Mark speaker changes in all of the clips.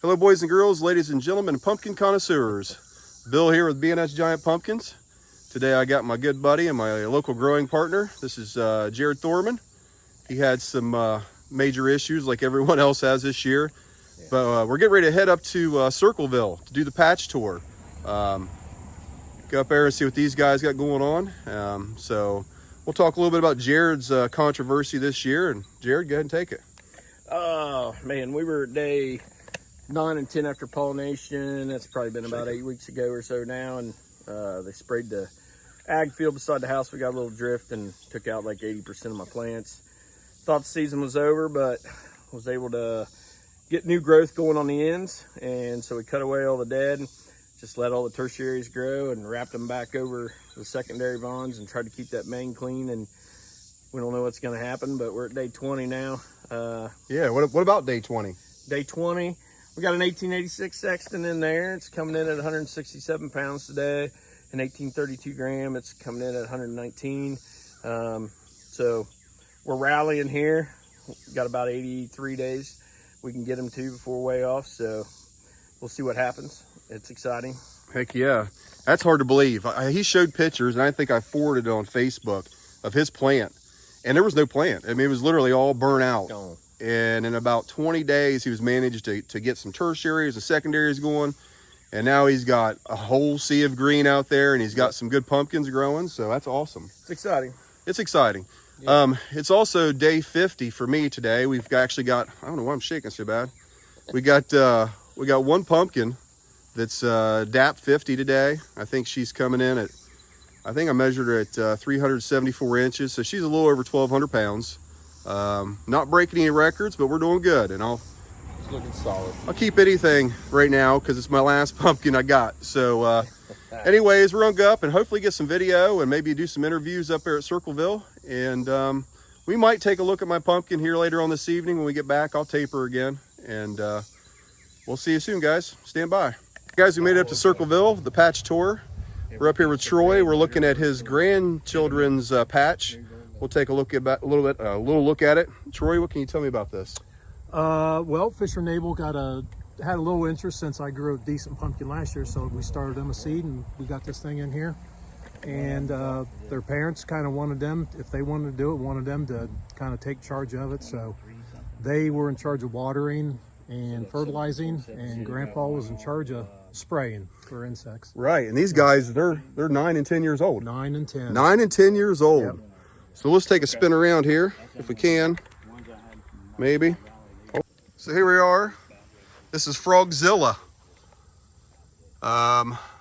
Speaker 1: Hello boys and girls, ladies and gentlemen, and pumpkin connoisseurs. Bill here with B&S Giant Pumpkins. Today I got my good buddy and my local growing partner. This is Jared Thorman. He had some major issues like everyone else has this year. But we're getting ready to head up to Circleville to do the patch tour. Go up there and see what these guys got going on. So we'll talk a little bit about Jared's controversy this year. And Jared, go ahead and take it.
Speaker 2: Oh man, we were at day 9 and 10 after pollination. That's probably been about 8 weeks ago or so now, and they sprayed the ag field beside the house. We got a little drift and took out like 80% of my plants. Thought the season was over, but was able to get new growth going on the ends, and so we cut away all the dead, just let all the tertiaries grow and wrapped them back over the secondary vines and tried to keep that main clean. And we don't know what's going to happen, but we're at day 20 now.
Speaker 1: Yeah, what about day 20?
Speaker 2: Day 20. We got an 1886 Sexton in there. It's coming in at 167 pounds today. An 1832 gram. It's coming in at 119. So we're rallying here. We've got about 83 days we can get them to before way off. So we'll see what happens. It's exciting.
Speaker 1: Heck yeah. That's hard to believe. He showed pictures, and I think I forwarded it on Facebook, of his plant. And there was no plant. I mean, it was literally all burnt out.
Speaker 2: Gone.
Speaker 1: And in about 20 days, he was managed to get some tertiaries and secondaries going. And now he's got a whole sea of green out there, and he's got some good pumpkins growing. So that's awesome.
Speaker 2: It's exciting.
Speaker 1: It's exciting. Yeah. It's also day 50 for me today. We've actually got, I don't know why I'm shaking so bad. We got one pumpkin that's DAP 50 today. I think she's coming in at, I think I measured her at 374 inches. So she's a little over 1,200 pounds. Not breaking any records, but we're doing good, and
Speaker 2: It's looking solid.
Speaker 1: I'll keep anything right now because it's my last pumpkin I got. So anyways, we're gonna go up and hopefully get some video and maybe do some interviews up there at Circleville. And we might take a look at my pumpkin here later on this evening. When we get back, I'll tape her again, and we'll see you soon, guys. Stand by. Guys, we made it up to Circleville, the patch tour. We're up here with Troy. We're looking at his grandchildren's patch. We'll take a look at a little look at it. Troy, what can you tell me about this?
Speaker 3: Well, Fisher and Abel had a little interest since I grew a decent pumpkin last year, so we started them a seed and we got this thing in here. And their parents kind of wanted them, if they wanted to do it, wanted them to kind of take charge of it. So they were in charge of watering and fertilizing, and Grandpa was in charge of spraying for insects.
Speaker 1: Right, and these guys, they're 9 and 10 years old.
Speaker 3: 9 and 10.
Speaker 1: 9 and 10 years old.
Speaker 3: Yep.
Speaker 1: So let's take a spin around here, if we can, maybe. So here we are. This is Frogzilla.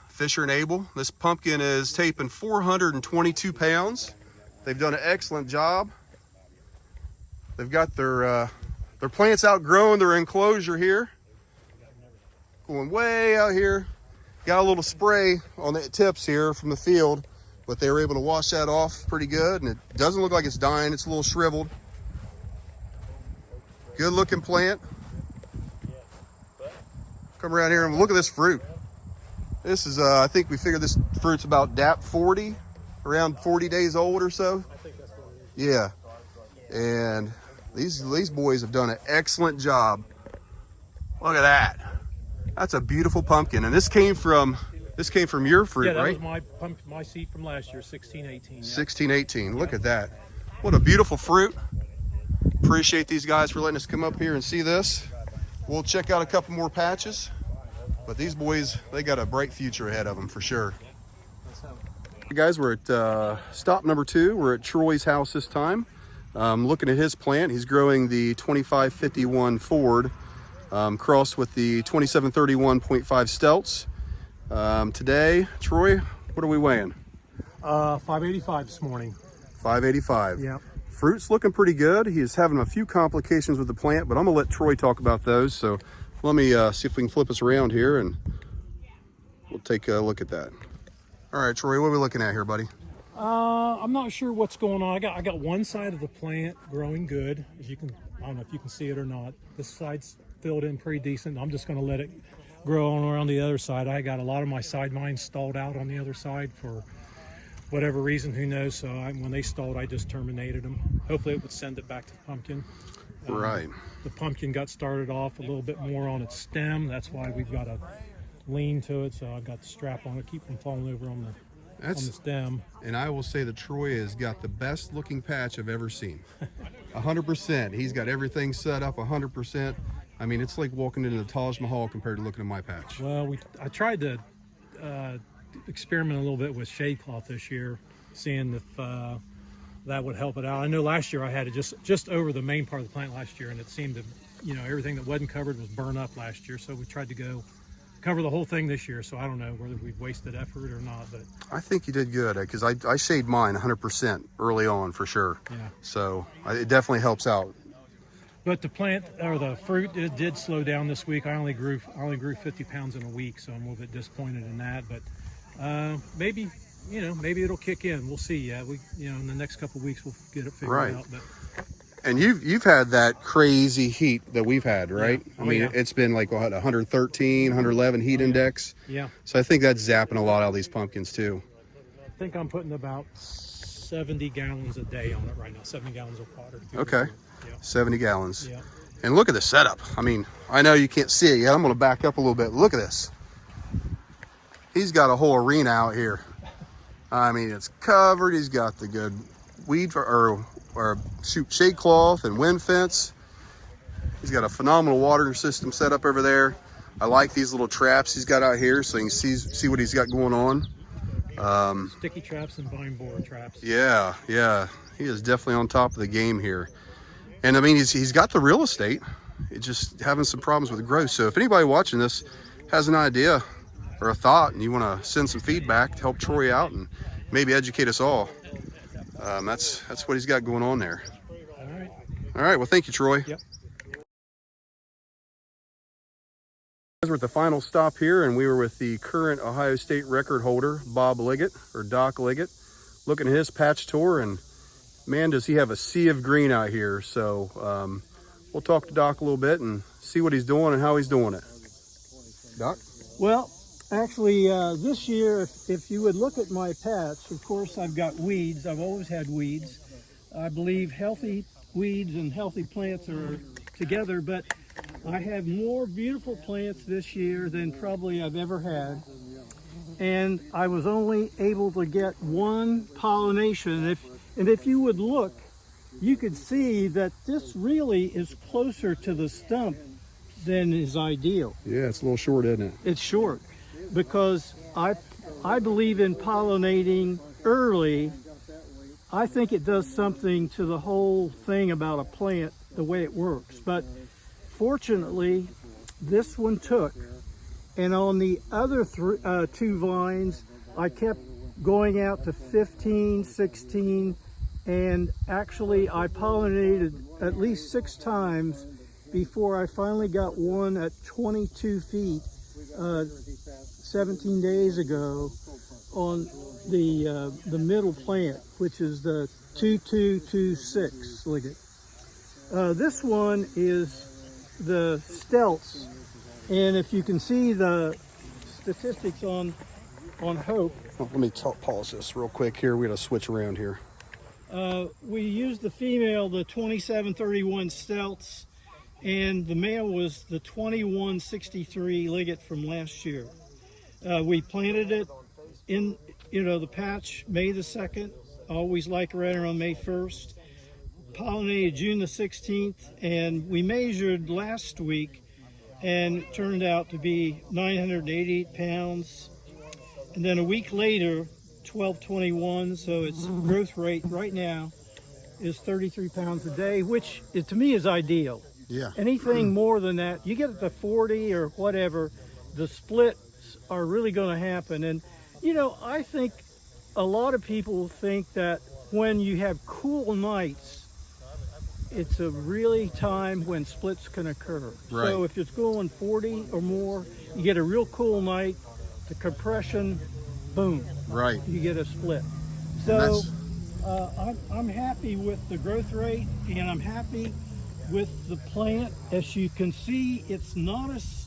Speaker 1: Fisher and Abel. This pumpkin is taping 422 pounds. They've done an excellent job. They've got their plants outgrowing their enclosure here. Going way out here. Got a little spray on the tips here from the field, but they were able to wash that off pretty good, and it doesn't look like it's dying. It's a little shriveled. Good looking plant. Come around here and look at this fruit. This is, I think we figured this fruit's about DAP 40, around 40 days old or so.
Speaker 3: I think that's what it is.
Speaker 1: Yeah. And these boys have done an excellent job. Look at that. That's a beautiful pumpkin. And this came from your fruit,
Speaker 3: Yeah, that
Speaker 1: right?
Speaker 3: was my seed from last year, 1618. Yeah.
Speaker 1: 1618. Look at that. What a beautiful fruit. Appreciate these guys for letting us come up here and see this. We'll check out a couple more patches, but these boys, they got a bright future ahead of them for sure. Hey guys, we're at stop number 2. We're at Troy's house this time. Looking at his plant. He's growing the 2551 Ford crossed with the 2731.5 Stelts. Today, Troy, what are we weighing?
Speaker 3: 585 this morning.
Speaker 1: 585.
Speaker 3: Yeah.
Speaker 1: Fruit's looking pretty good. He's having a few complications with the plant, but I'm gonna let Troy talk about those. So let me see if we can flip us around here and we'll take a look at that. All right, Troy, what are we looking at here, buddy?
Speaker 3: I'm not sure what's going on. I got one side of the plant growing good. As you can, I don't know if you can see it or not. This side's filled in pretty decent. I'm just going to let it grow on around the other side. I got a lot of my side mines stalled out on the other side for whatever reason, who knows. So when they stalled, I just terminated them. Hopefully it would send it back to the pumpkin.
Speaker 1: Right.
Speaker 3: The pumpkin got started off a little bit more on its stem. That's why we've got a lean to it. So I've got the strap on it, keep from falling over on the stem.
Speaker 1: And I will say that Troy has got the best looking patch I've ever seen. 100%. He's got everything set up 100%. I mean, it's like walking into the Taj Mahal compared to looking at my patch.
Speaker 3: Well, I tried to experiment a little bit with shade cloth this year, seeing if that would help it out. I know last year I had it just over the main part of the plant last year, and it seemed to, everything that wasn't covered was burned up last year. So we tried to go cover the whole thing this year. So I don't know whether we've wasted effort or not, but
Speaker 1: I think you did good, because I shade mine 100% early on for sure.
Speaker 3: yeah.
Speaker 1: So it definitely helps out.
Speaker 3: But the plant or the fruit, it did slow down this week. I only grew 50 pounds in a week, so I'm a little bit disappointed in that. But maybe it'll kick in. We'll see. Yeah, in the next couple of weeks we'll get it figured out. But
Speaker 1: and you've had that crazy heat that we've had, right?
Speaker 3: Yeah.
Speaker 1: I mean, it's been like 113, 111 heat index.
Speaker 3: Yeah.
Speaker 1: So I think that's zapping a lot out of these pumpkins too.
Speaker 3: I think I'm putting about 70 gallons a day on it right now. 70 gallons of water.
Speaker 1: Okay.
Speaker 3: Yeah.
Speaker 1: 70 gallons.
Speaker 3: Yeah.
Speaker 1: And look at the setup. I mean, I know you can't see it yet. I'm going to back up a little bit. Look at this. He's got a whole arena out here. I mean, it's covered. He's got the good weed shade cloth and wind fence. He's got a phenomenal water system set up over there. I like these little traps he's got out here, so you can see what he's got going on.
Speaker 3: Sticky traps and vine borer traps.
Speaker 1: Yeah. He is definitely on top of the game here. And I mean, he's got the real estate. It's just having some problems with growth. So if anybody watching this has an idea or a thought and you want to send some feedback to help Troy out and maybe educate us all, that's what he's got going on there. All right. Well, thank you, Troy.
Speaker 3: Yep.
Speaker 1: We're at the final stop here, and we were with the current Ohio State record holder, Bob Liggett, or Doc Liggett, looking at his patch tour, and man, does he have a sea of green out here. So we'll talk to Doc a little bit and see what he's doing and how he's doing it. Doc?
Speaker 4: Well, actually, this year, if you would look at my patch, of course, I've got weeds. I've always had weeds. I believe healthy weeds and healthy plants are together, but I have more beautiful plants this year than probably I've ever had. And I was only able to get one pollination. And if you would look, you could see that this really is closer to the stump than is ideal.
Speaker 1: Yeah, it's a little short, isn't it?
Speaker 4: It's short because I believe in pollinating early. I think it does something to the whole thing about a plant, the way it works. But fortunately, this one took. And on the other two vines, I kept going out to 15, 16, and actually I pollinated at least 6 times before I finally got one at 22 feet 17 days ago on the middle plant, which is the 2226 Liggett. This one is the Stelts, and if you can see the statistics on Hope.
Speaker 1: Oh, let me pause this real quick here. We got to switch around here.
Speaker 4: We used the female, the 2731 Stelts, and the male was the 2163 Liggett from last year. We planted it in, the patch May the 2nd, always like right around May 1st. Pollinated June the 16th, and we measured last week, and it turned out to be 988 pounds. And then a week later, 1221, so its growth rate right now is 33 pounds a day, which to me is ideal.
Speaker 1: Yeah.
Speaker 4: Anything more than that, you get it to 40 or whatever, the splits are really going to happen. And, I think a lot of people think that when you have cool nights, it's a really time when splits can occur.
Speaker 1: Right.
Speaker 4: So if it's going 40 or more, you get a real cool night, the compression, boom.
Speaker 1: Right.
Speaker 4: You get a split. So I'm happy with the growth rate, and I'm happy with the plant. As you can see, it's not as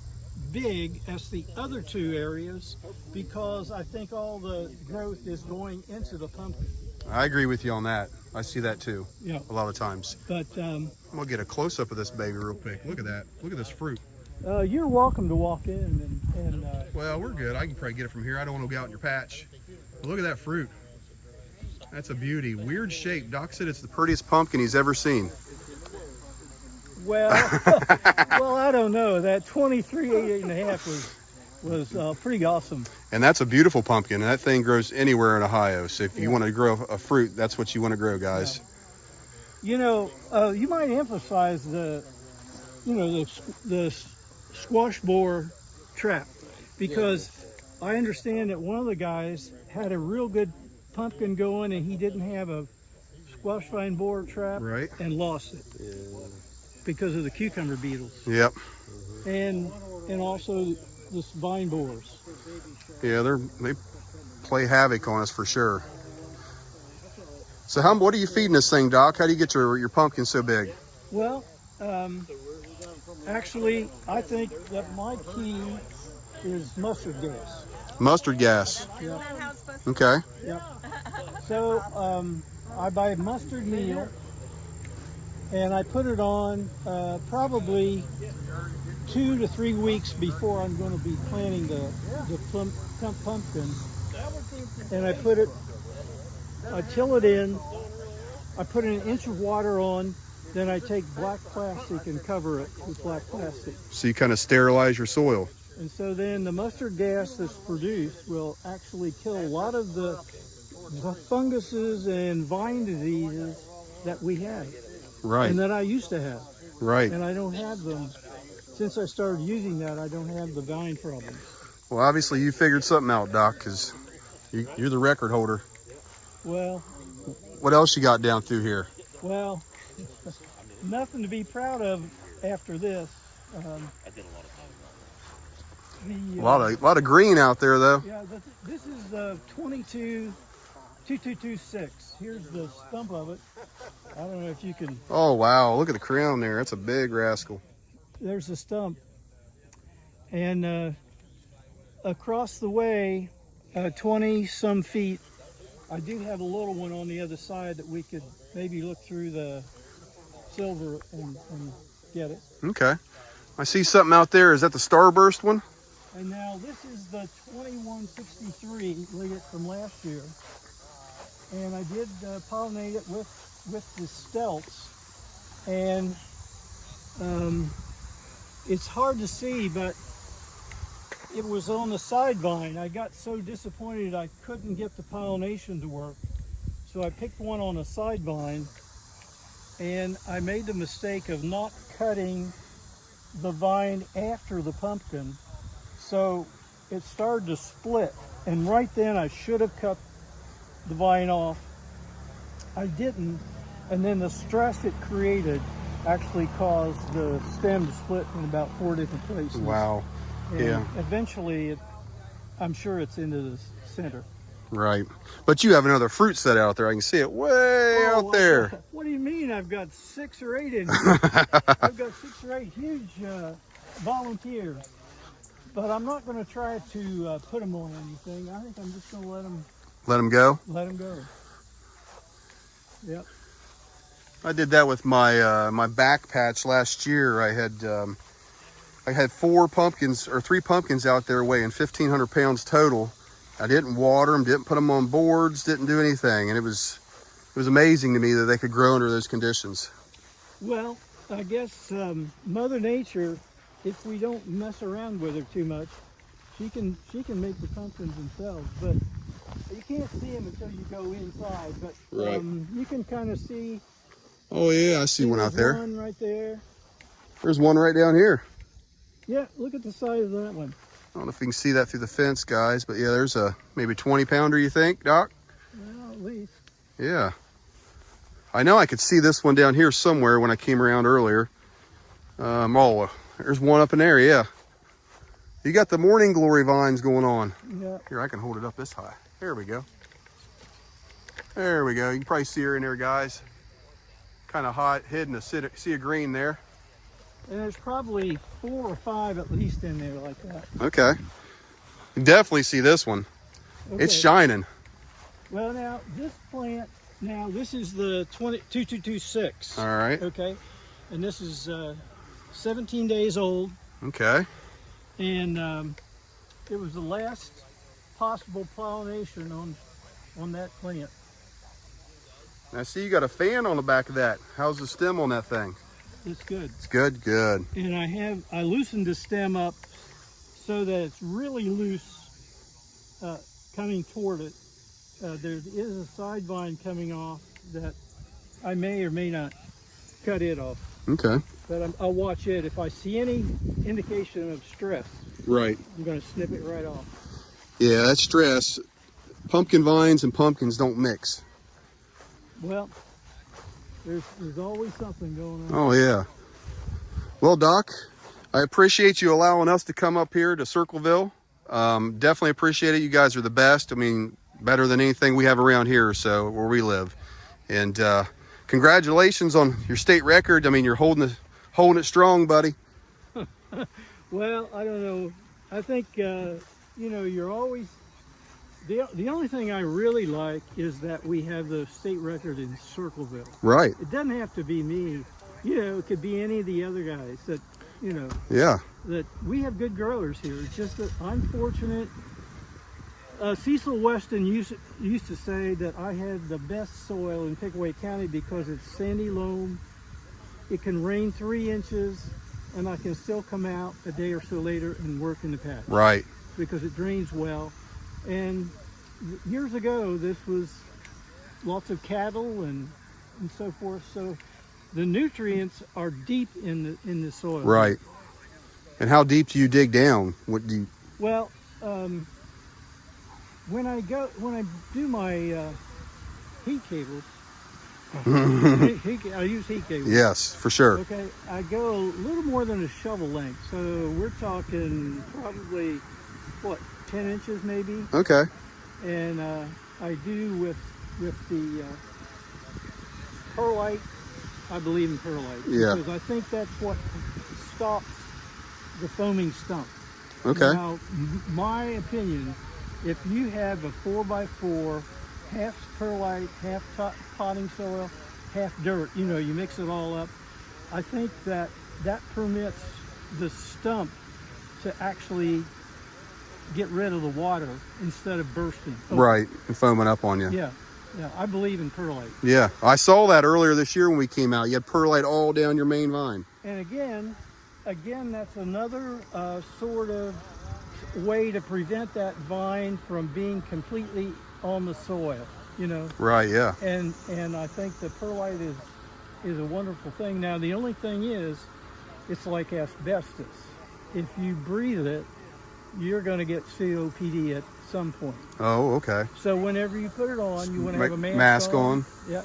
Speaker 4: big as the other two areas because I think all the growth is going into the pumpkin.
Speaker 1: I agree with you on that. I see that too.
Speaker 4: Yeah.
Speaker 1: A lot of times.
Speaker 4: But
Speaker 1: I'm gonna get a close up of this baby real quick. Look at that. Look at this fruit.
Speaker 4: you're welcome to walk in and
Speaker 1: Well, we're good. I can probably get it from here. I don't want to go out in your patch. But look at that fruit. That's a beauty. Weird shape. Doc said it's the prettiest pumpkin he's ever seen.
Speaker 4: well, well, I don't know. That 23.5 was pretty awesome.
Speaker 1: And that's a beautiful pumpkin. And that thing grows anywhere in Ohio. So if you want to grow a fruit, that's what you want to grow, guys.
Speaker 4: You know, you might emphasize the squash borer trap, because I understand that one of the guys had a real good pumpkin going and he didn't have a squash vine borer trap,
Speaker 1: Right.
Speaker 4: and lost it because of the cucumber beetles
Speaker 1: Yep.
Speaker 4: and also this vine borers.
Speaker 1: Yeah, they play havoc on us for sure. So what are you feeding this thing, Doc? How do you get your pumpkin so big?
Speaker 4: Well, actually, I think that my key is mustard gas.
Speaker 1: Mustard gas.
Speaker 4: Yeah.
Speaker 1: Okay.
Speaker 4: Yep. So I buy mustard meal and I put it on probably 2 to 3 weeks before I'm going to be planting the pumpkin. And I till it in, I put an inch of water on, then I take black plastic and cover it with black plastic.
Speaker 1: So you kind of sterilize your soil.
Speaker 4: And so then the mustard gas that's produced will actually kill a lot of the funguses and vine diseases that we have.
Speaker 1: Right.
Speaker 4: And that I used to have.
Speaker 1: Right.
Speaker 4: And I don't have them. Since I started using that, I don't have the vine problems.
Speaker 1: Well, obviously you figured something out, Doc, because you're the record holder.
Speaker 4: Well,
Speaker 1: What else you got down through here?
Speaker 4: well, nothing to be proud of after this.
Speaker 1: A lot of green out there, though.
Speaker 4: Yeah, this is the 2226. Here's the stump of it. I don't know if you can.
Speaker 1: Oh, wow. Look at the crown there. That's a big rascal.
Speaker 4: There's the stump. And across the way, 20 some feet, I do have a little one on the other side that we could maybe look through the silver and get it.
Speaker 1: Okay. I see something out there. Is that the starburst one?
Speaker 4: And now this is the 2163 ligget from last year. And I did pollinate it with the stelts. And it's hard to see, but it was on the side vine. I got so disappointed I couldn't get the pollination to work. So I picked one on a side vine, and I made the mistake of not cutting the vine after the pumpkin. So it started to split, and right then I should have cut the vine off. I didn't, and then the stress it created actually caused the stem to split in about 4 different places.
Speaker 1: Wow.
Speaker 4: And
Speaker 1: Yeah.
Speaker 4: eventually, I'm sure it's into the center.
Speaker 1: Right. But you have another fruit set out there. I can see it way out there.
Speaker 4: What do you mean? I've got 6 or 8 in here. I've got 6 or 8 huge volunteers. But I'm not going to try to put them on anything. I think I'm just going to let them
Speaker 1: go.
Speaker 4: go. Yep.
Speaker 1: I did that with my my back patch last year. I had 4 pumpkins or 3 pumpkins out there weighing 1,500 pounds total. I didn't water them, didn't put them on boards, didn't do anything, and it was amazing to me that they could grow under those conditions.
Speaker 4: Well, I guess Mother Nature, if we don't mess around with her too much, she can make the pumpkins themselves. But you can't see them until you go inside. But
Speaker 1: Right.
Speaker 4: You can kind of see.
Speaker 1: Oh yeah, I see one out there.
Speaker 4: One right there.
Speaker 1: There's one right down here.
Speaker 4: Yeah, look at the size of that one.
Speaker 1: I don't know if you can see that through the fence, guys, but yeah, there's a maybe 20 pounder, you think, Doc?
Speaker 4: Well, at least.
Speaker 1: Yeah. I know I could see this one down here somewhere when I came around earlier. There's one up in there, yeah. You got the morning glory vines going on.
Speaker 4: Yeah.
Speaker 1: Here, I can hold it up this high. There we go. There we go. You can probably see her in there, guys. Kind of hot, hidden a sea of green there.
Speaker 4: And there's probably 4 or 5 at least in there like that.
Speaker 1: Okay. You definitely see this one.
Speaker 4: Okay.
Speaker 1: It's shining.
Speaker 4: Well, now this plant, this is the 2226.
Speaker 1: All right.
Speaker 4: Okay, and this is 17 days old,
Speaker 1: Okay.
Speaker 4: and it was the last possible pollination on that plant.
Speaker 1: I see you got a fan on the back of that. How's the stem on that thing?
Speaker 4: It's good.
Speaker 1: It's good, good.
Speaker 4: And I loosened the stem up so that it's really loose coming toward it. There is a side vine coming off that I may or may not cut it off.
Speaker 1: Okay.
Speaker 4: But I'll watch it. If I see any indication of stress,
Speaker 1: Right.
Speaker 4: I'm going to snip it right off.
Speaker 1: Yeah, that's stress. Pumpkin vines and pumpkins don't mix.
Speaker 4: Well, there's always something going on.
Speaker 1: Oh, yeah. Well, Doc, I appreciate you allowing us to come up here to Circleville. Definitely appreciate it. You guys are the best. I mean, better than anything we have around here, so where we live. And congratulations on your state record. I mean, you're holding it strong, buddy.
Speaker 4: Well, I don't know. I think you're always the only thing I really like is that we have the state record in Circleville.
Speaker 1: Right.
Speaker 4: It doesn't have to be me. It could be any of the other guys that
Speaker 1: Yeah.
Speaker 4: that we have good growers here. It's just that I'm fortunate. Cecil Weston used to say that I had the best soil in Pickaway County because it's sandy loam. It can rain 3 inches, and I can still come out a day or so later and work in the patch.
Speaker 1: Right.
Speaker 4: Because it drains well. And years ago, this was lots of cattle and so forth. So the nutrients are deep in the soil.
Speaker 1: Right. And how deep do you dig down? What do you?
Speaker 4: Well, when I do my heat cables, I use heat cables.
Speaker 1: Yes, for sure.
Speaker 4: Okay, I go a little more than a shovel length, so we're talking probably 10 inches maybe.
Speaker 1: Okay.
Speaker 4: And I do with the perlite. I believe in perlite.
Speaker 1: Yeah.
Speaker 4: Because I think that's what stops the foaming stump.
Speaker 1: Okay.
Speaker 4: Now, my opinion, if you have a 4x4, half perlite, half potting soil, half dirt, you mix it all up, I think that permits the stump to actually get rid of the water instead of bursting.
Speaker 1: Right, and foaming up on you.
Speaker 4: Yeah, I believe in perlite.
Speaker 1: Yeah, I saw that earlier this year when we came out. You had perlite all down your main vine.
Speaker 4: And again, that's another sort of way to prevent that vine from being completely on the soil,
Speaker 1: Right, yeah.
Speaker 4: And I think the perlite is a wonderful thing. Now, the only thing is, it's like asbestos. If you breathe it, you're going to get COPD at some point.
Speaker 1: Oh, okay.
Speaker 4: So whenever you put it on, you want to have a
Speaker 1: mask on.
Speaker 4: Yeah.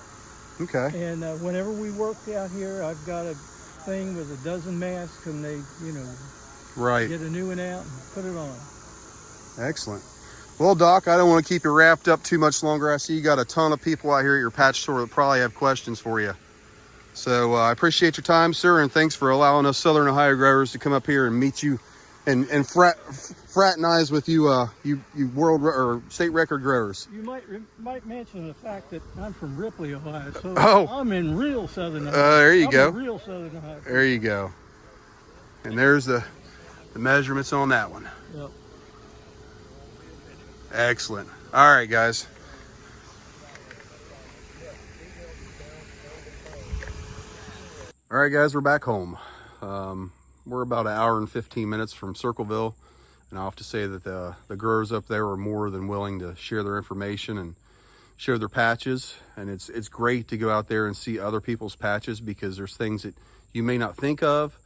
Speaker 1: Okay.
Speaker 4: And whenever we work out here, I've got a thing with a dozen masks, and they,
Speaker 1: Right.
Speaker 4: get a new one out and put it on.
Speaker 1: Excellent. Well, Doc, I don't want to keep you wrapped up too much longer. I see you got a ton of people out here at your patch store that probably have questions for you. So I appreciate your time, sir, and thanks for allowing us Southern Ohio growers to come up here and meet you and fraternize with you, you world or state record growers.
Speaker 4: You might mention the fact that I'm from Ripley, Ohio, so
Speaker 1: Oh.
Speaker 4: I'm in real Southern Ohio.
Speaker 1: There you go.
Speaker 4: I'm in real Southern Ohio.
Speaker 1: There you go. And there's the measurements on that one.
Speaker 4: Yep.
Speaker 1: Excellent. All right, guys. All right, guys, we're back home. We're about an hour and 15 minutes from Circleville, and I'll have to say that the growers up there are more than willing to share their information and share their patches. And it's great to go out there and see other people's patches because there's things that you may not think of,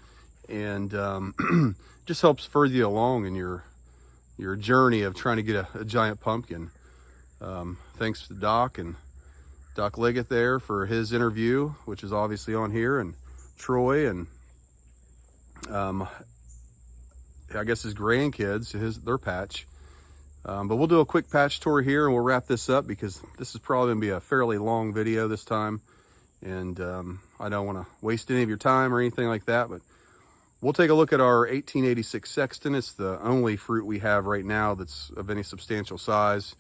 Speaker 1: and just helps further you along in your journey of trying to get a giant pumpkin. Thanks to Doc and Doc Liggett there for his interview, which is obviously on here, and Troy and I guess his grandkids, their patch. But we'll do a quick patch tour here and we'll wrap this up because this is probably gonna be a fairly long video this time. And I don't wanna waste any of your time or anything like that, but we'll take a look at our 1886 Sexton. It's the only fruit we have right now that's of any substantial size.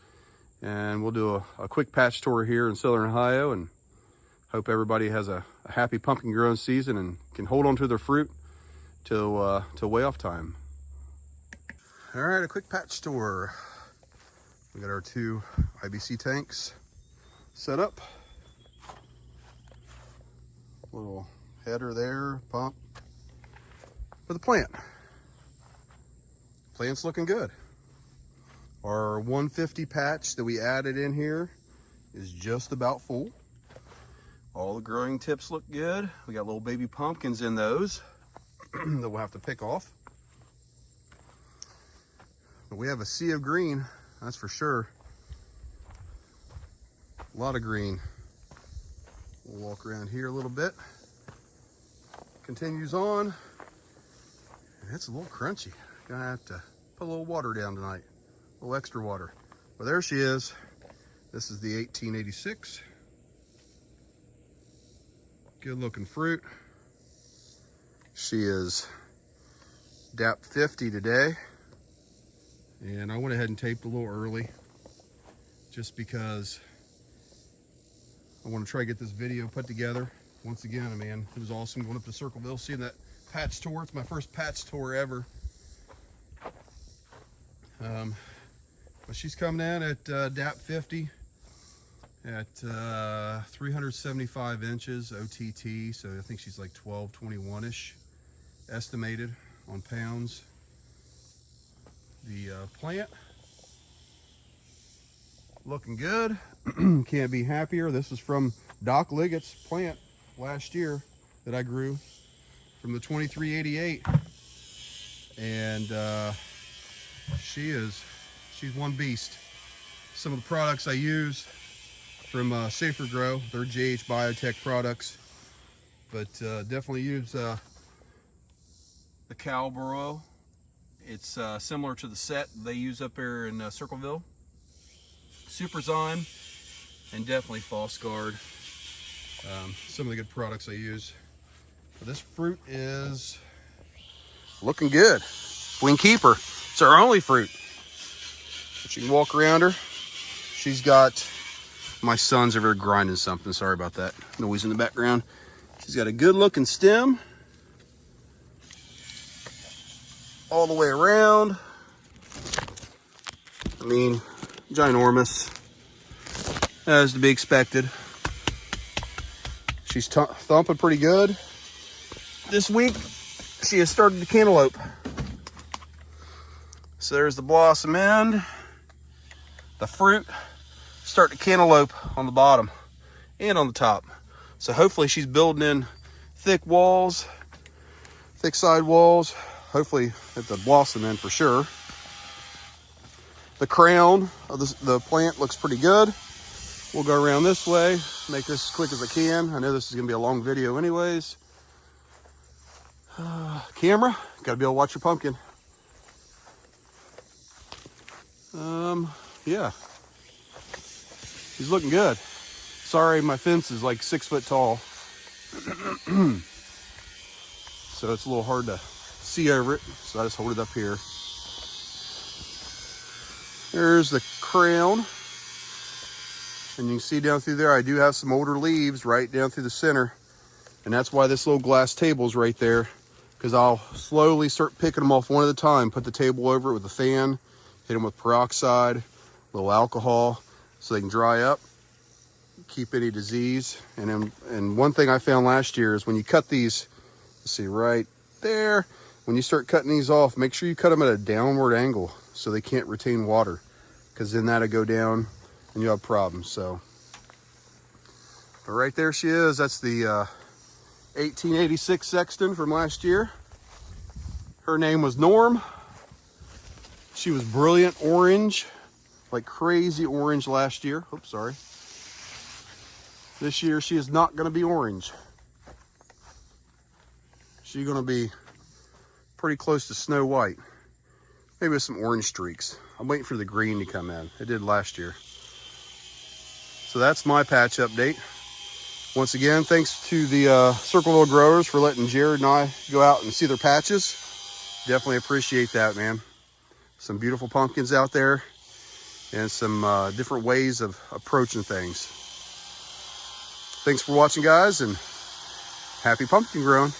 Speaker 1: And we'll do a quick patch tour here in Southern Ohio, and hope everybody has a happy pumpkin growing season and can hold on to their fruit till way off time. All right, a quick patch tour. We got our 2 IBC tanks set up. Little header there, pump for the plant. Plant's looking good. Our 150 patch that we added in here is just about full. All the growing tips look good. We got little baby pumpkins in those that we'll have to pick off. But we have a sea of green, that's for sure. A lot of green. We'll walk around here a little bit. Continues on. It's a little crunchy. Gonna have to put a little water down tonight. A little extra water. Well, there she is. This is the 1886. Good looking fruit. She is DAP 50 today. And I went ahead and taped a little early just because I want to try to get this video put together. Once again, man, it was awesome going up to Circleville, seeing that patch tour. It's my first patch tour ever. But she's coming in at DAP 50 at 375 inches OTT, so I think she's like 1221-ish estimated on pounds. The plant looking good. Can't be happier. This is from Doc Liggett's plant last year that I grew from the 2388, and she's one beast. Some of the products I use from Safer Grow, they're JH Biotech products, but definitely use the Cowborough. It's similar to the set they use up there in Circleville. Superzyme, and definitely False Guard. Some of the good products I use. But this fruit is looking good. We can keep her. It's our only fruit. But you can walk around her. She's got, my sons are grinding something. Sorry about that noise in the background. She's got a good looking stem. All the way around. I mean, ginormous, as to be expected. She's thumping pretty good. This week, she has started to cantaloupe. So there's the blossom end. The fruit start to cantaloupe on the bottom and on the top. So hopefully she's building in thick walls, thick side walls. Hopefully at the blossom end for sure. The crown of the plant looks pretty good. We'll go around this way, make this as quick as I can. I know this is gonna be a long video anyways. Camera, gotta be able to watch your pumpkin. Yeah. He's looking good. Sorry, my fence is like 6 foot tall. So it's a little hard to see over it. So I just hold it up here. There's the crown. And you can see down through there, I do have some older leaves right down through the center. And that's why this little glass table's right there. Because I'll slowly start picking them off one at a time. Put the table over it with a fan. Hit them with peroxide, a little alcohol, so they can dry up. Keep any disease. And one thing I found last year is when you cut these, let's see right there, when you start cutting these off, make sure you cut them at a downward angle so they can't retain water, because then that'll go down and you'll have problems. So, but right there she is. That's the 1886 Sexton from last year. Her name was Norm. She was brilliant orange, like crazy orange last year. Oops, sorry. This year she is not going to be orange. She's going to be pretty close to Snow White. Maybe with some orange streaks. I'm waiting for the green to come in. It did last year. So that's my patch update. Once again, thanks to the Circleville growers for letting Jared and I go out and see their patches. Definitely appreciate that, man. Some beautiful pumpkins out there. and some different ways of approaching things. Thanks for watching, guys, and happy pumpkin growing.